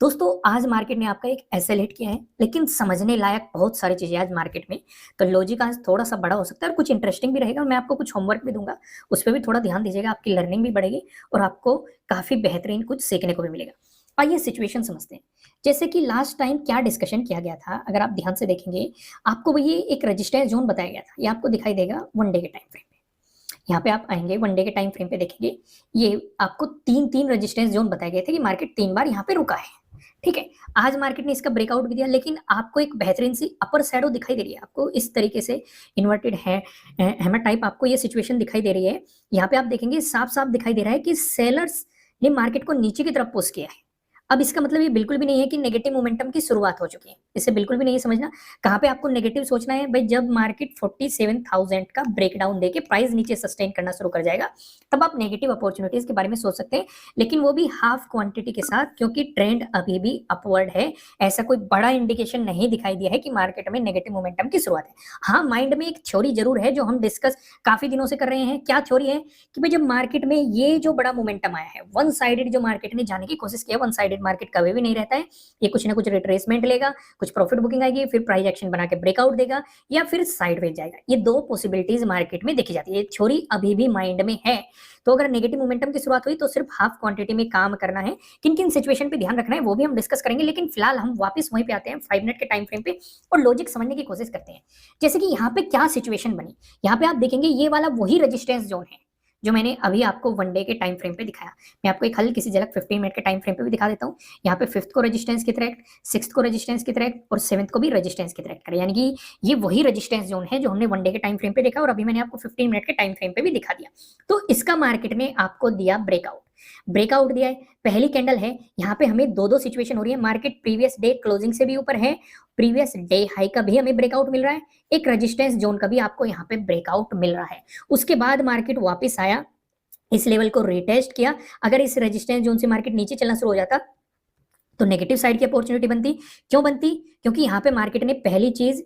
दोस्तों आज मार्केट ने आपका एक एसएल हिट किया है, लेकिन समझने लायक बहुत सारी चीजें आज मार्केट में। तो लॉजिक आज थोड़ा सा बड़ा हो सकता है और कुछ इंटरेस्टिंग भी रहेगा और मैं आपको कुछ होमवर्क भी दूंगा, उस पर भी थोड़ा ध्यान दीजिएगा। आपकी लर्निंग भी बढ़ेगी और आपको काफी बेहतरीन कुछ सीखने को भी मिलेगा। आइए सिचुएशन समझते हैं। जैसे कि लास्ट टाइम क्या डिस्कशन किया गया था, अगर आप ध्यान से देखेंगे आपको वही एक रजिस्टेंस जोन बताया गया था। ये आपको दिखाई देगा वन डे के टाइम फ्रेम पे। यहाँ पे आप आएंगे वन डे के टाइम फ्रेम पे देखेंगे, ये आपको तीन तीन रेजिस्टेंस जोन बताए गए थे कि मार्केट 3 बार यहाँ पे रुका है। ठीक है, आज मार्केट ने इसका ब्रेकआउट भी दिया, लेकिन आपको एक बेहतरीन सी अपर शैडो दिखाई दे रही है। आपको इस तरीके से इन्वर्टेड है हैमर टाइप आपको ये सिचुएशन दिखाई दे रही है। यहाँ पे आप देखेंगे साफ साफ दिखाई दे रहा है कि सेलर्स ने मार्केट को नीचे की तरफ पुश किया है। अब इसका मतलब ये बिल्कुल भी नहीं है कि नेगेटिव मोमेंटम की शुरुआत हो चुकी है, इसे बिल्कुल भी नहीं समझना। कहाँ पे आपको नेगेटिव सोचना है भाई, जब मार्केट 47,000 का ब्रेकडाउन देके प्राइस नीचे सस्टेन करना शुरू कर जाएगा, तब आप नेगेटिव अपॉर्चुनिटीज के बारे में सोच सकते हैं, लेकिन वो भी हाफ क्वांटिटी के साथ, क्योंकि ट्रेंड अभी भी अपवर्ड है। ऐसा कोई बड़ा इंडिकेशन नहीं दिखाई दिया है कि मार्केट में नेगेटिव मोमेंटम की शुरुआत है। हाँ, माइंड में एक थ्योरी जरूर है जो हम डिस्कस काफी दिनों से कर रहे हैं। क्या थ्योरी है कि भाई जब मार्केट में ये जो बड़ा मोमेंटम आया है, वन साइडेड जो मार्केट ने जाने की कोशिश की है, वन साइडेड मार्केट कभी भी नहीं रहता है। ये कुछ ना कुछ रिट्रेसमेंट लेगा, कुछ प्रॉफिट बुकिंग आएगी, फिर प्राइस एक्शन बना के ब्रेकआउट देगा या फिर साइडवेज जाएगा। ये दो पॉसिबिलिटीज मार्केट में देखी जाती है। थ्योरी अभी भी माइंड में है। तो अगर नेगेटिव मोमेंटम की शुरुआत हुई तो सिर्फ हाफ क्वांटिटी में काम करना है। किन किन सिचुएशन पे ध्यान रखना है वो भी हम डिस्कस करेंगे, लेकिन फिलहाल हम वापस वहीं पे आते हैं 5 मिनट के टाइम फ्रेम पे और लॉजिक समझने की कोशिश करते हैं। जैसे कि यहाँ पे क्या सिचुएशन बनी, यहाँ पे आप देखेंगे ये वाला वही रेजिस्टेंस जोन है जो मैंने अभी आपको वन डे के टाइम फ्रेम पे दिखाया। मैं आपको एक हल किसी झलक 15 मिनट के टाइम फ्रेम पे भी दिखा देता हूँ। यहाँ पे फिफ्थ को रेजिस्टेंस की तरह, सिक्स्थ को रेजिस्टेंस की तरह और सेवंथ को भी रेजिस्टेंस की तरह करें, यानी कि ये वही रेजिस्टेंस जोन है जो हमने वन डे के टाइम फ्रेम पे देखा और अभी मैंने आपको 15 मिनट के टाइम फ्रेम पे भी दिखा दिया। तो इसका मार्केट ने आपको दिया ब्रेकआउट। ब्रेकआउट दिया है, पहली कैंडल है। यहाँ पे हमें दो दो सिचुएशन हो रही है। मार्केट प्रीवियस डे क्लोजिंग से भी ऊपर है, प्रीवियस डे हाई का भी हमें ब्रेकआउट मिल रहा है, एक रेजिस्टेंस जोन का भी आपको यहाँ पे ब्रेकआउट मिल रहा है। उसके बाद मार्केट वापस आया, इस लेवल को रिटेस्ट किया। अगर इस रेजिस्टेंस जोन से मार्केट नीचे चलना शुरू हो जाता तो नेगेटिव साइड की अपॉर्चुनिटी बनती। क्यों बनती? क्योंकि यहाँ पे मार्केट ने पहली चीज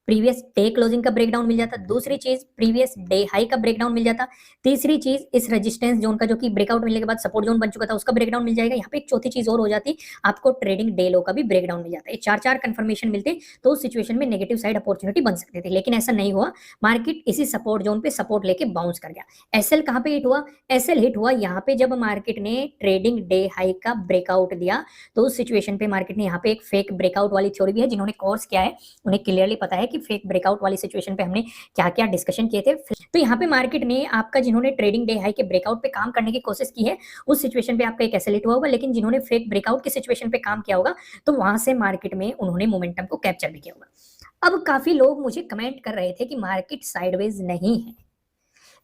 प्रीवियस डे क्लोजिंग का ब्रेकडाउन मिल जाता, दूसरी चीज प्रीवियस डे हाई का ब्रेकडाउन मिल जाता, तीसरी चीज इस रेजिस्टेंस जोन का जो कि ब्रेकआउट मिलने के बाद सपोर्ट जोन बन चुका था उसका ब्रेकडाउन मिल जाएगा। यहाँ पे एक चौथी चीज और हो जाती, आपको ट्रेडिंग डे लो का भी ब्रेकडाउन मिल जाता है। चार चार कंफर्मेशन मिलते तो उस सिचुएशन में नेगेटिव साइड अपॉर्चुनिटी बन सकती थी, लेकिन ऐसा नहीं हुआ। मार्केट इसी सपोर्ट जोन पे सपोर्ट लेके बाउंस कर गया। एसएल कहाँ पे हिट हुआ? एसएल हिट हुआ यहाँ पे जब मार्केट ने ट्रेडिंग डे हाई का ब्रेकआउट दिया। तो उस सिचुएशन पे मार्केट ने यहाँ पे एक फेक ब्रेकआउट वाली थ्योरी भी है, जिन्होंने कोर्स किया है उन्हें क्लियरली पता है कि फेक ब्रेकआउट वाली सिचुएशन पे हमने क्या क्या डिस्कशन किए थे। तो यहाँ पे मार्केट ने आपका, जिन्होंने ट्रेडिंग डे हाई के ब्रेकआउट पे काम करने की कोशिश की है, उस सिचुएशन पे आपका एक एसएल हिट हुआ होगा, लेकिन जिन्होंने फेक ब्रेकआउट की सिचुएशन पे काम किया होगा तो वहां से मार्केट में उन्होंने मोमेंटम को कैप्चर भी किया होगा। अब काफी लोग मुझे कमेंट कर रहे थे कि मार्केट साइडवेज नहीं है।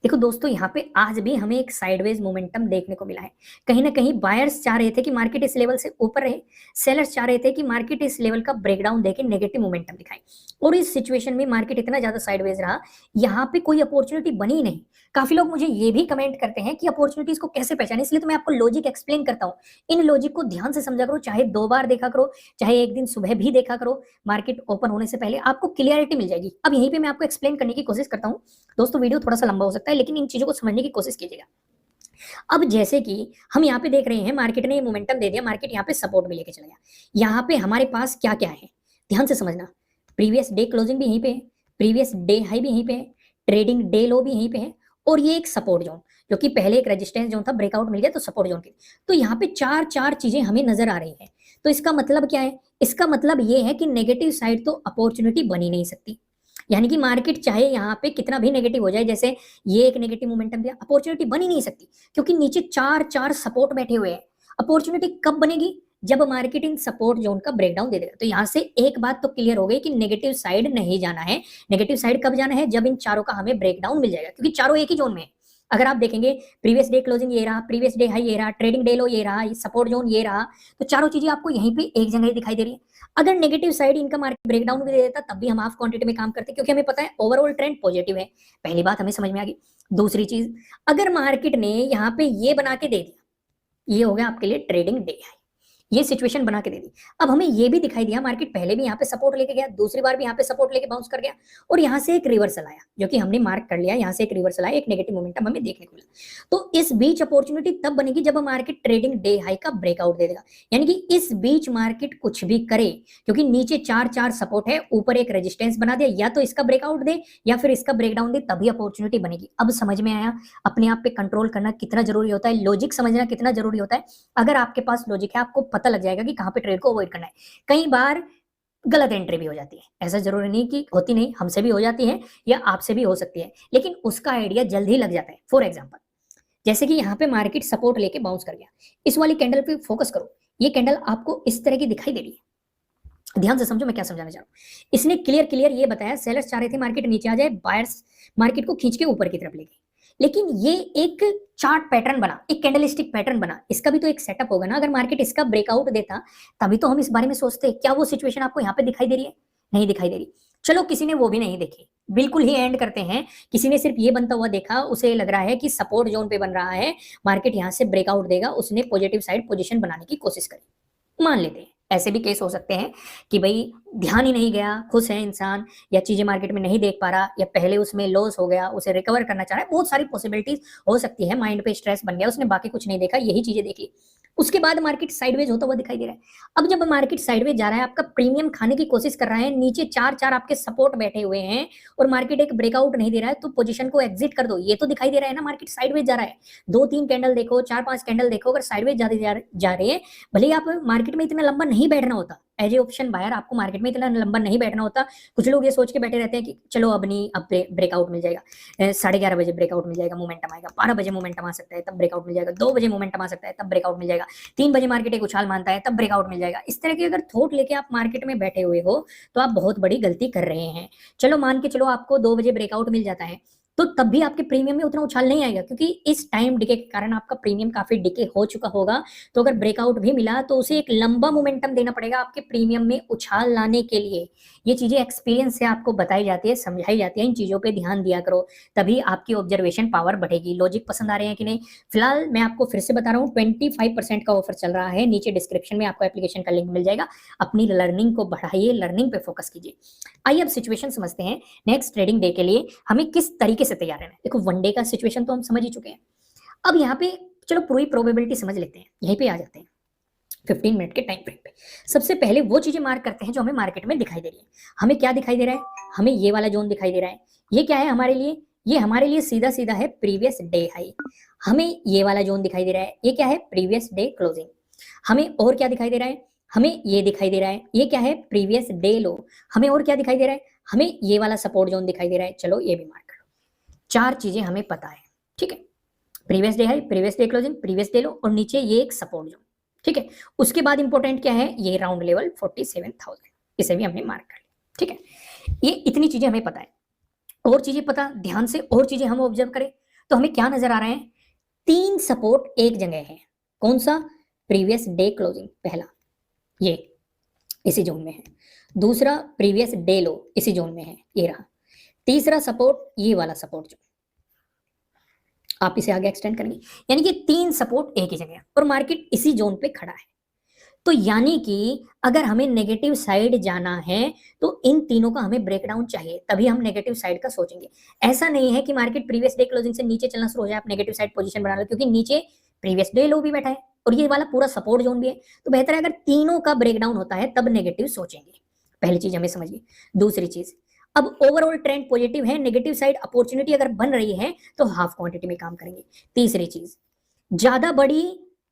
देखो दोस्तों, यहाँ पे आज भी हमें एक साइडवेज मोमेंटम देखने को मिला है। कहीं ना कहीं बायर्स चाह रहे थे कि मार्केट इस लेवल से ऊपर रहे, सेलर्स चाह रहे थे कि मार्केट इस लेवल का ब्रेकडाउन देके नेगेटिव मोमेंटम दिखाए, और इस सिचुएशन में मार्केट इतना ज्यादा साइडवेज रहा, यहाँ पे कोई अपॉर्चुनिटी बनी नहीं। काफी लोग मुझे ये भी कमेंट करते हैं कि अपॉर्चुनिटीज को कैसे पहचाने, इसलिए तो मैं आपको लॉजिक एक्सप्लेन करता हूँ। इन लॉजिक को ध्यान से समझा करो, चाहे 2 बार देखा करो, चाहे एक दिन सुबह भी देखा करो, मार्केट ओपन होने से पहले आपको क्लियरिटी मिल जाएगी। अब यहीं पे मैं आपको एक्सप्लेन करने की कोशिश करता हूँ। दोस्तों वीडियो थोड़ा सा लंबा हो सकता है, लेकिन इन चीजों को समझने की कोशिश कीजिएगा। अब जैसे कि हम यहाँ पे देख रहे हैं, मार्केट ने ये मोमेंटम दे दिया, मार्केट यहाँ पे सपोर्ट भी लेके चला गया। यहाँ पे हमारे पास क्या क्या है ध्यान से समझना। प्रीवियस डे क्लोजिंग भी यहीं पे है, प्रीवियस डे हाई भी यहीं पे है, ट्रेडिंग डे लो भी यहीं पे है, और ये एक सपोर्ट जोन जो कि पहले एक रेजिस्टेंस जोन था, ब्रेकआउट मिल गया तो सपोर्ट जोन की। तो यहाँ पे चार चार चीजें हमें नजर आ रही है। तो इसका मतलब क्या है? इसका मतलब ये है कि नेगेटिव साइड तो अपॉर्चुनिटी बन ही नहीं सकती। यानी कि मार्केट चाहे यहाँ पे कितना भी नेगेटिव हो जाए, जैसे ये एक नेगेटिव मोमेंटम दिया, अपॉर्चुनिटी बन ही नहीं सकती, क्योंकि नीचे चार चार सपोर्ट बैठे हुए हैं। अपॉर्चुनिटी कब बनेगी? जब मार्केट इन सपोर्ट जोन का ब्रेकडाउन दे देगा। तो यहाँ से एक बात तो क्लियर हो गई कि नेगेटिव साइड नहीं जाना है। नेगेटिव साइड कब जाना है? जब इन चारों का हमें ब्रेकडाउन मिल जाएगा, क्योंकि चारों एक ही जोन में है। अगर आप देखेंगे प्रीवियस डे क्लोजिंग ये रहा, प्रीवियस डे हाई ये रहा, ट्रेडिंग डे लो ये रहा, सपोर्ट जोन ये रहा, तो चारों चीजें आपको यहीं पे एक जगह दिखाई दे रही है। अगर नेगेटिव साइड इनका मार्केट ब्रेकडाउन भी दे देता तब भी हम हाफ क्वांटिटी में काम करते, क्योंकि हमें पता है ओवरऑल ट्रेंड पॉजिटिव है। पहली बात हमें समझ में आ गई। दूसरी चीज, अगर मार्केट ने यहाँ पे ये बना के दे दिया, ये हो गया आपके लिए ट्रेडिंग डे हाई, ये सिचुएशन बना के दे दी। अब हमें ये भी दिखाई दिया मार्केट पहले भी यहाँ पे सपोर्ट लेके गया, दूसरी बार भी यहाँ पे सपोर्ट लेके बाउंस कर गया और यहाँ से एक रिवर्सल आया, जो कि हमने मार्क कर लिया। यहाँ से एक रिवर्सल आया, एक नेगेटिव मोमेंटम हमें देखने को मिला। तो इस बीच अपॉर्चुनिटी तब बनेगी जब मार्केट ट्रेडिंग डे हाई का ब्रेकआउट दे देगा, यानी कि इस बीच मार्केट कुछ भी करे, क्योंकि नीचे 4 सपोर्ट है, ऊपर एक रेजिस्टेंस बना दिया, या तो इसका ब्रेकआउट दे या फिर इसका ब्रेकडाउन दे, तभी अपॉर्चुनिटी बनेगी। अब समझ में आया अपने आप पे कंट्रोल करना कितना जरूरी होता है, लॉजिक समझना कितना जरूरी होता है। अगर आपके पास लॉजिक है, आपको पता लग जाएगा कि कहां पे ट्रेड को अवॉइड करना है। कई बार गलत एंट्री भी हो जाती है, ऐसा जरूरी नहीं कि होती नहीं, हमसे भी हो जाती है या आपसे भी हो सकती है, लेकिन उसका आइडिया जल्द ही लग जाता है। फॉर एग्जाम्पल, जैसे कि यहाँ पे मार्केट सपोर्ट लेके बाउंस कर गया, इस वाली कैंडल पे फोकस करो। ये कैंडल आपको इस तरह की दिखाई दे रही है, ध्यान से समझो मैं क्या समझाना चाह रहा हूँ। इसने क्लियर ये बताया, सेलर्स चाह रहे थे मार्केट नीचे आ जाए, बायर्स मार्केट को खींच के ऊपर की तरफ ले गए, लेकिन ये एक चार्ट पैटर्न बना, एक कैंडलस्टिक पैटर्न बना। इसका भी तो एक सेटअप होगा ना, अगर मार्केट इसका ब्रेकआउट देता तभी तो हम इस बारे में सोचते। क्या वो सिचुएशन आपको यहाँ पे दिखाई दे रही है? नहीं दिखाई दे रही। चलो किसी ने वो भी नहीं देखी, बिल्कुल ही एंड करते हैं। किसी ने सिर्फ ये बनता हुआ देखा, उसे लग रहा है कि सपोर्ट जोन पे बन रहा है, मार्केट यहाँ से ब्रेकआउट देगा, उसने पॉजिटिव साइड पोजीशन बनाने की कोशिश करी। मान लेते हैं ऐसे भी केस हो सकते हैं कि भाई ध्यान ही नहीं गया, खुश है इंसान, या चीजें मार्केट में नहीं देख पा रहा, या पहले उसमें लॉस हो गया, उसे रिकवर करना चाह रहा है। बहुत सारी पॉसिबिलिटीज हो सकती है, माइंड पे स्ट्रेस बन गया, उसने बाकी कुछ नहीं देखा, यही चीजें देख ली। उसके बाद मार्केट साइडवेज होता हुआ दिखाई दे रहा है। अब जब मार्केट साइडवेज जा रहा है, आपका प्रीमियम खाने की कोशिश कर रहा है, नीचे 4 आपके सपोर्ट बैठे हुए हैं और मार्केट एक ब्रेकआउट नहीं दे रहा है, तो पोजीशन को एग्जिट कर दो। ये तो दिखाई दे रहा है ना मार्केट साइडवेज जा रहा है। 2-3 कैंडल देखो, 4-5 कैंडल देखो, अगर साइडवेज जा रहे हैं, भले आप मार्केट में इतना लंबा नहीं बैठना होता, एज ए ऑप्शन बायर आपको मार्केट में इतना लंबा नहीं बैठना होता। कुछ लोग ये सोच के बैठे रहते हैं कि चलो अब नहीं, अब ब्रेकआउट मिल जाएगा, 11:30 बजे ब्रेकआउट मिल जाएगा, मोमेंटम आएगा, 12 बजे मोमेंटम आ सकता है, तब ब्रेकआउट मिल जाएगा, 2 बजे मोमेंटम आ सकता है, तब ब्रेकआउट मिल जाएगा, 3 बजे मार्केट एक उछाल मानता है, तब ब्रेकआउट मिल जाएगा। इस तरह की अगर थॉट लेके आप मार्केट में बैठे हुए हो तो आप बहुत बड़ी गलती कर रहे हैं। चलो मान के चलो आपको 2 बजे ब्रेकआउट मिल जाता है, तो तब भी आपके प्रीमियम में उतना उछाल नहीं आएगा, क्योंकि इस टाइम डिके के कारण आपका प्रीमियम काफी डिके हो चुका होगा। तो अगर ब्रेकआउट भी मिला तो उसे एक लंबा मोमेंटम देना पड़ेगा आपके प्रीमियम में उछाल लाने के लिए। ये चीजें एक्सपीरियंस से आपको बताई जाती है, समझाई जाती है। इन चीजों पे ध्यान दिया करो, तभी आपकी ऑब्जर्वेशन पावर बढ़ेगी। लॉजिक पसंद आ रहे हैं कि नहीं? फिलहाल मैं आपको फिर से बता रहा हूँ, 25% का ऑफर चल रहा है, नीचे डिस्क्रिप्शन में आपको एप्लीकेशन का लिंक मिल जाएगा। अपनी लर्निंग को बढ़ाइए, लर्निंग पे फोकस कीजिए। आइए अब सिचुएशन समझते हैं, नेक्स्ट ट्रेडिंग डे के लिए हमें किस तरीके से तैयार रहना है। देखो वन डे का सिचुएशन तो हम समझ ही चुके हैं। अब यहाँ पे चलो पूरी प्रोबेबिलिटी समझ लेते हैं, यहीं पे आ जाते हैं 15 मिनट के टाइम फ्रेम पे। सबसे पहले वो चीजें मार्क करते हैं जो हमें मार्केट में दिखाई दे रही है। हमें क्या दिखाई दे रहा है? हमें ये वाला जोन दिखाई दे रहा है। ये क्या है हमारे लिए? ये हमारे लिए सीधा सीधा है प्रीवियस डे हाई। हमें ये वाला जोन दिखाई दे रहा है, ये क्या है? Previous day closing. हमें और क्या दिखाई दे रहा है? हमें ये दिखाई दे रहा है, ये क्या है? प्रीवियस डे लो। हमें और क्या दिखाई दे रहा है? हमें ये वाला सपोर्ट जोन दिखाई दे रहा है। चलो ये भी मार्क कर लो। 4 चीजें हमें पता है, ठीक है? Previous day high, previous day closing, previous day लो और नीचे ये एक सपोर्ट जोन, ठीक है? उसके बाद इंपॉर्टेंट क्या है? ये राउंड लेवल 47,000, इसे भी हमने मार्क कर लिया, ठीक है? ये इतनी चीजें हमें पता है। और चीजें पता, ध्यान से और चीजें हम ऑब्जर्व करें तो हमें क्या नजर आ रहा है? 3 सपोर्ट एक जगह है। कौन सा? प्रीवियस डे क्लोजिंग पहला, ये इसी जोन में है। दूसरा प्रीवियस डे लो, इसी जोन में है, ये रहा। तीसरा सपोर्ट ये वाला सपोर्ट जोन, आप इसे आगे एक्सटेंड करेंगे, यानी कि 3 सपोर्ट एक ही जगह और मार्केट इसी जोन पे खड़ा है। तो यानी कि अगर हमें नेगेटिव साइड जाना है तो इन तीनों का हमें ब्रेकडाउन चाहिए, तभी हम नेगेटिव साइड का सोचेंगे। ऐसा नहीं है कि मार्केट प्रीवियस डे क्लोजिंग से नीचे चलना शुरू हो जाए, आप नेगेटिव साइड पोजीशन बना लो, क्योंकि नीचे प्रीवियस डे लो भी बैठा है और ये वाला पूरा सपोर्ट जोन भी है। तो बेहतर है अगर तीनों का ब्रेकडाउन होता है तब नेगेटिव सोचेंगे। पहली चीज हमें समझिए। दूसरी चीज, अब ओवरऑल ट्रेंड पॉजिटिव है, नेगेटिव साइड अपॉर्चुनिटी अगर बन रही है तो हाफ क्वांटिटी में काम करेंगे। तीसरी चीज, ज्यादा बड़ी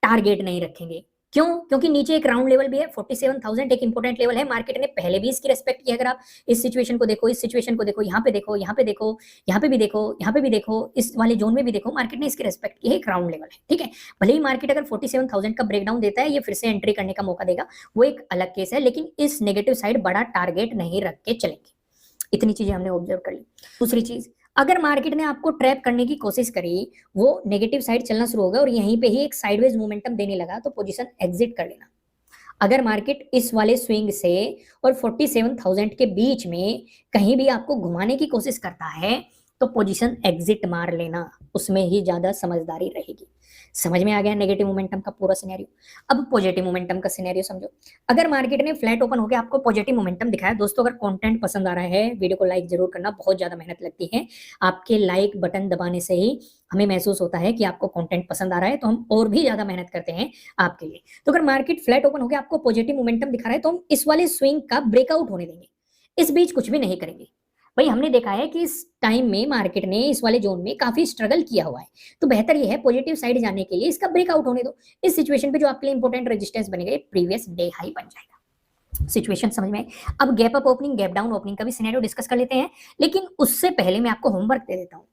टारगेट नहीं रखेंगे। क्यों? क्योंकि नीचे एक राउंड लेवल भी है 47,000, एक इंपॉर्टेंट लेवल है। मार्केट ने पहले भी इसकी रेस्पेक्ट की। अगर आप इस सिचुएशन को देखो, इस सिचुएशन को देखो, यहाँ पे देखो, यहाँ पे देखो, यहाँ पे भी देखो, यहाँ पे भी देखो, इस वाले जोन में भी देखो, मार्केट ने इसकी रेस्पेक्ट की है। एक राउंड लेवल है, ठीक है? भले ही मार्केट अगर 47,000 का ब्रेकडाउन देता है, ये फिर से एंट्री करने का मौका देगा, वो एक अलग केस है, लेकिन इस नेगेटिव साइड बड़ा टारगेट नहीं रख के चलेंगे। इतनी चीजें हमने ऑब्जर्व कर ली। दूसरी चीज, अगर मार्केट ने आपको ट्रैप करने की कोशिश करी, वो नेगेटिव साइड चलना शुरू होगा और यहीं पे ही एक साइडवेज मोमेंटम देने लगा, तो पोजीशन एग्जिट कर लेना। अगर मार्केट इस वाले स्विंग से और 47,000 के बीच में कहीं भी आपको घुमाने की कोशिश करता है तो पोजीशन एग्जिट मार लेना, उसमें ही ज्यादा समझदारी रहेगी। समझ में आ गया नेगेटिव मोमेंटम का पूरा सिनेरियो। अब पॉजिटिव मोमेंटम का सिनेरियो समझो। अगर मार्केट ने फ्लैट ओपन होकर आपको पॉजिटिव मोमेंटम दिखाया, दोस्तों अगर कंटेंट पसंद आ रहा है वीडियो को लाइक जरूर करना, बहुत ज्यादा मेहनत लगती है, आपके लाइक बटन दबाने से ही हमें महसूस होता है कि आपको कंटेंट पसंद आ रहा है, तो हम और भी ज्यादा मेहनत करते हैं आपके लिए। तो अगर मार्केट फ्लैट ओपन होकर आपको पॉजिटिव मोमेंटम दिखा रहा है तो हम इस वाले स्विंग का ब्रेकआउट होने देंगे, इस बीच कुछ भी नहीं करेंगे। भाई हमने देखा है कि इस टाइम में मार्केट ने इस वाले जोन में काफी स्ट्रगल किया हुआ है, तो बेहतर ये है पॉजिटिव साइड जाने के लिए इसका ब्रेकआउट होने दो। इस सिचुएशन पे जो आपके लिए इंपॉर्टेंट रेजिस्टेंस बनेगा प्रीवियस डे हाई बन जाएगा। सिचुएशन समझ में। अब gap up opening gap down opening का भी सिनेरियो डिस्कस कर लेते हैं, लेकिन उससे पहले मैं आपको होमवर्क दे देता हूँ।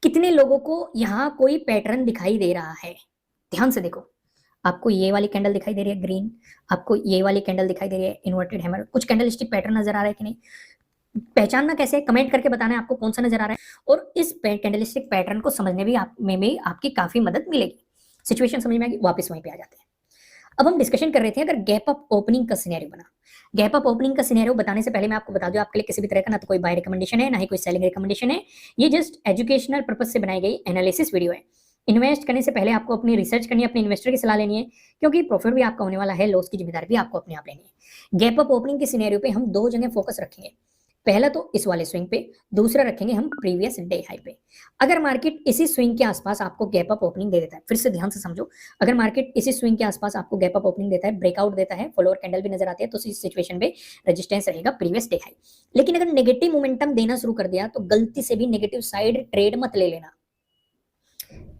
कितने लोगों को यहाँ कोई पैटर्न दिखाई दे रहा है? ध्यान से देखो, आपको ये वाली कैंडल दिखाई दे रही है ग्रीन, आपको ये वाली कैंडल दिखाई दे रही है इन्वर्टेड हैमर, कुछ कैंडलस्टिक पैटर्न नजर आ रहा है कि नहीं? पहचानना कैसे है, कमेंट करके बताना है आपको कौन सा नजर आ रहा है, और इस कैंडलस्टिक पैटर्न को समझने में भी आपकी काफी मदद मिलेगी। सिचुएशन समझ में आएगी, वापस वहीं पे आ जाते हैं। अब हम डिस्कशन कर रहे थे अगर गैप अप ओपनिंग का सिनेरियो बना। गैप अप ओपनिंग का सिनेरियो बताने से पहले मैं आपको बता दूं, आपके लिए किसी भी तरह का ना तो कोई बाय रिकमेंडेशन है, ना ही कोई सेलिंग रिकमेंडेशन है। ये जस्ट एजुकेशनल पर्पज से बनाई गई एनालिसिस वीडियो है। इन्वेस्ट करने से पहले आपको अपनी रिसर्च करनी है, अपने इन्वेस्टर की सलाह लेनी है, क्योंकि प्रॉफिट भी आपका होने वाला है, लॉस की जिम्मेदारी भी आपको अपने आप लेनी है। गैप अप ओपनिंग के सिनेरियो पे हम दो जगह फोकस रखेंगे, पहला तो इस वाले स्विंग पे, दूसरा रखेंगे हम प्रीवियस डे हाई पे। अगर मार्केट इसी स्विंग के आसपास आपको गैप अप ओपनिंग दे देता है, फिर से ध्यान से समझो, अगर मार्केट इसी स्विंग के आसपास आपको गैप अप ओपनिंग देता है, ब्रेकआउट देता है, फॉलोअर कैंडल भी नजर आती है, तो इस सिचुएशन पे रेजिस्टेंस रहेगा प्रीवियस डे हाई। लेकिन अगर नेगेटिव मोमेंटम देना शुरू कर दिया तो गलती से भी नेगेटिव साइड ट्रेड मत ले लेना,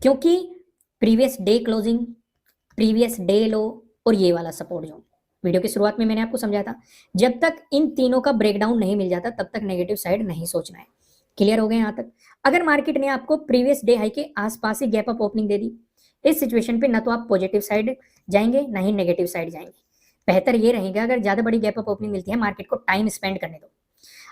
क्योंकि previous day closing, previous day लो और ये वाला सपोर्ट जोन, वीडियो की शुरुआत में मैंने आपको समझाया था, जब तक इन तीनों का ब्रेकडाउन नहीं मिल जाता तब तक नेगेटिव साइड नहीं सोचना है। क्लियर हो गए यहां तक? अगर मार्केट ने आपको प्रीवियस डे हाई के आसपास ही गैप अप ओपनिंग दे दी, इस सिचुएशन पे ना तो आप पॉजिटिव साइड जाएंगे ना ही नेगेटिव साइड जाएंगे। बेहतर ये रहेगा अगर ज्यादा बड़ी गैप अप ओपनिंग मिलती है, मार्केट को टाइम स्पेंड करने दो।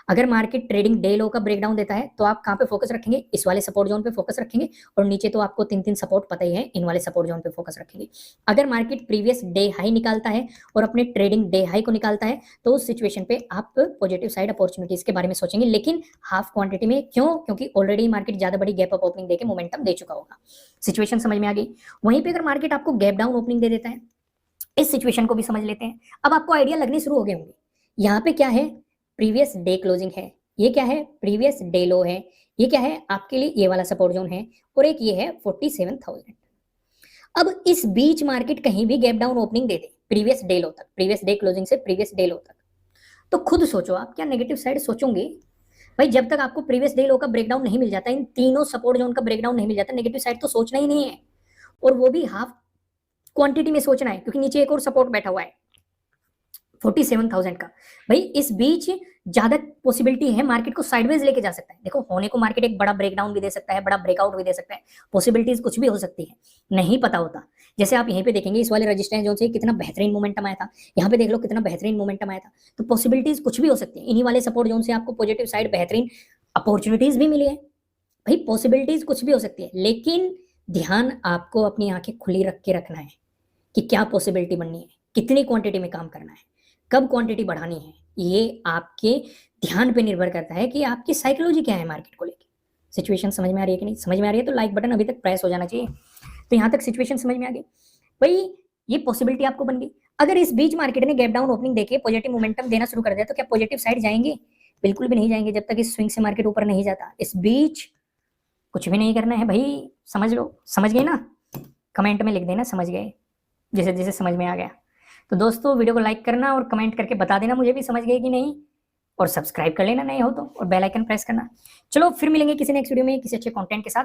अगर मार्केट ट्रेडिंग डे लो का ब्रेकडाउन देता है तो आप कहां पे फोकस रखेंगे? इस वाले सपोर्ट जोन पे फोकस रखेंगे, और नीचे तो आपको तीन तीन सपोर्ट पता ही है, इन वाले सपोर्ट जोन पे फोकस रखेंगे। अगर मार्केट प्रीवियस डे हाई निकालता है और अपने ट्रेडिंग डे हाई को निकालता है तो उस सिचुएशन पे आप पॉजिटिव साइड अपॉर्चुनिटीज के बारे में सोचेंगे, लेकिन हाफ क्वांटिटी में। क्यों? क्योंकि ऑलरेडी मार्केट ज्यादा बड़ी गैप अप ओपनिंग देके मोमेंटम दे चुका होगा। सिचुएशन समझ में आ गई? वहीं पे अगर मार्केट आपको गैप डाउन ओपनिंग दे देता है, इस सिचुएशन को भी समझ लेते हैं। अब आपको आइडिया लगने शुरू हो गए होंगे, यहाँ पे क्या है? प्रीवियस डे क्लोजिंग है, ये क्या है? प्रीवियस डे लो है, ये क्या है? आपके लिए ये वाला सपोर्ट जोन है, और एक ये है 47,000। अब इस बीच मार्केट कहीं भी गैप डाउन ओपनिंग दे दे प्रीवियस डे लो तक, प्रीवियस डे क्लोजिंग से प्रीवियस डे लो तक, तो खुद सोचो आप क्या नेगेटिव साइड सोचोगे? भाई जब तक आपको प्रीवियस डे लो का ब्रेकडाउन नहीं मिल जाता, इन तीनों सपोर्ट जोन का ब्रेकडाउन नहीं मिल जाता, नेगेटिव साइड तो सोचना ही नहीं है, और वो भी हाफ क्वांटिटी में सोचना है, क्योंकि नीचे एक और सपोर्ट बैठा हुआ है 47,000 का। भाई इस बीच ज्यादा पॉसिबिलिटी है मार्केट को साइडवेज लेके जा सकता है। देखो होने को मार्केट एक बड़ा ब्रेकडाउन भी दे सकता है, बड़ा ब्रेकआउट भी दे सकता है, पॉसिबिलिटीज कुछ भी हो सकती है, नहीं पता होता। जैसे आप यहीं पे देखेंगे इस वाले रेजिस्टेंस जोन से कितना बेहतरीन मोमेंटम आया था, यहाँ पे देख लो कितना बेहतरीन मोमेंटम आया था, तो पॉसिबिलिटीज कुछ भी हो सकती है। इन्हीं वाले सपोर्ट जोन से आपको पॉजिटिव साइड बेहतरीन अपॉर्चुनिटीज भी मिली है। भाई पॉसिबिलिटीज कुछ भी हो सकती है, लेकिन ध्यान आपको अपनी आंखें खुली रख के रखना है कि क्या पॉसिबिलिटी बननी है, कितनी क्वांटिटी में काम करना है, कब क्वांटिटी बढ़ानी है। ये आपके ध्यान पे निर्भर करता है कि आपकी साइकोलॉजी क्या है मार्केट को लेकर। सिचुएशन समझ में आ रही है कि नहीं? समझ में आ रही है तो लाइक बटन अभी तक प्रेस हो जाना चाहिए। तो यहाँ तक सिचुएशन समझ में आ गई। भाई ये पॉसिबिलिटी आपको बन गई। अगर इस बीच मार्केट ने गैप डाउन ओपनिंग देके पॉजिटिव मोमेंटम देना शुरू कर दिया तो क्या पॉजिटिव साइड जाएंगे? बिल्कुल भी नहीं जाएंगे जब तक इस स्विंग से मार्केट ऊपर नहीं जाता। इस बीच कुछ भी नहीं करना है भाई, समझ लो। समझ गए ना? कमेंट में लिख देना समझ गए, जैसे जैसे समझ में आ गया। तो दोस्तों वीडियो को लाइक करना और कमेंट करके बता देना मुझे भी समझ गए कि नहीं, और सब्सक्राइब कर लेना नए हो तो, और बेल आइकन प्रेस करना। चलो फिर मिलेंगे किसी नेक्स्ट वीडियो में किसी अच्छे कंटेंट के साथ।